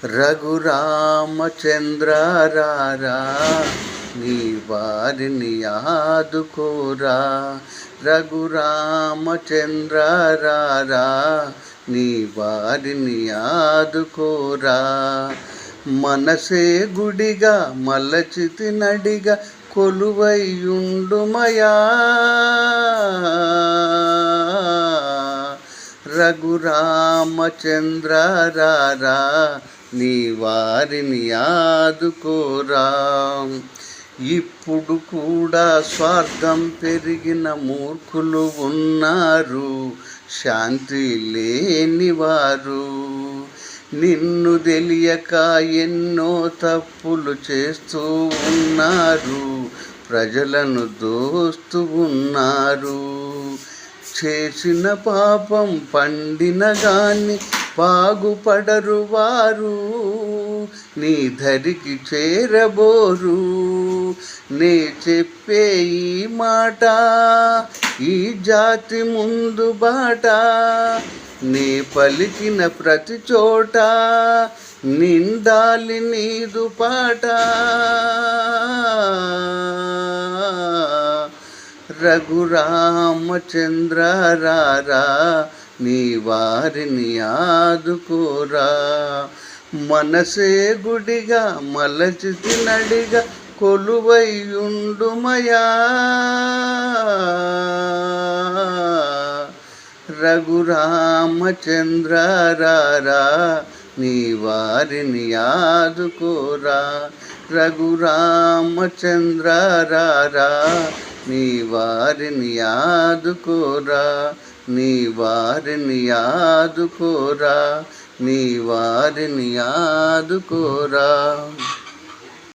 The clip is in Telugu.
రఘురామచంద్ర రారా, నీ వారిని ఆదుకోరా. రఘురామచంద్ర రారా, నీ వారిని ఆదుకోరా. మనసే గుడిగా మలచితి నడిగా కొలువైయుండుమయా. రఘురామచంద్ర రారా, నీ వారిని ఆదుకోరా. ఇప్పుడు కూడా స్వార్థం పెరిగిన మూర్ఖులు ఉన్నారు, శాంతి లేనివారు. నిన్ను తెలియక ఎన్నో తప్పులు చేస్తూ ఉన్నారు, ప్రజలను దోస్తూ ఉన్నారు. చేసిన పాపం పండిన గాని బాగుపడరు వారు, నీ ధరికి చేరబోరు. నే చెప్పే ఈ మాట ఈ జాతి ముందు బాట, నే పలికిన ప్రతి చోట నిండాలి నీదు పాట. రఘురామచంద్ర రారా, నీ వారిని ఆదుకోరా. మనసే గుడిగా మలచితి నడిగా కొలువైయుండుమయా. రఘురామచంద్ర రారా, నీ వారిని ఆదుకోరా. రఘురామచంద్ర రారా, నీ వారిని ఆదుకోరా. నీ వారిని ఆదుకోరా, నీ వారిని ఆదుకోరా.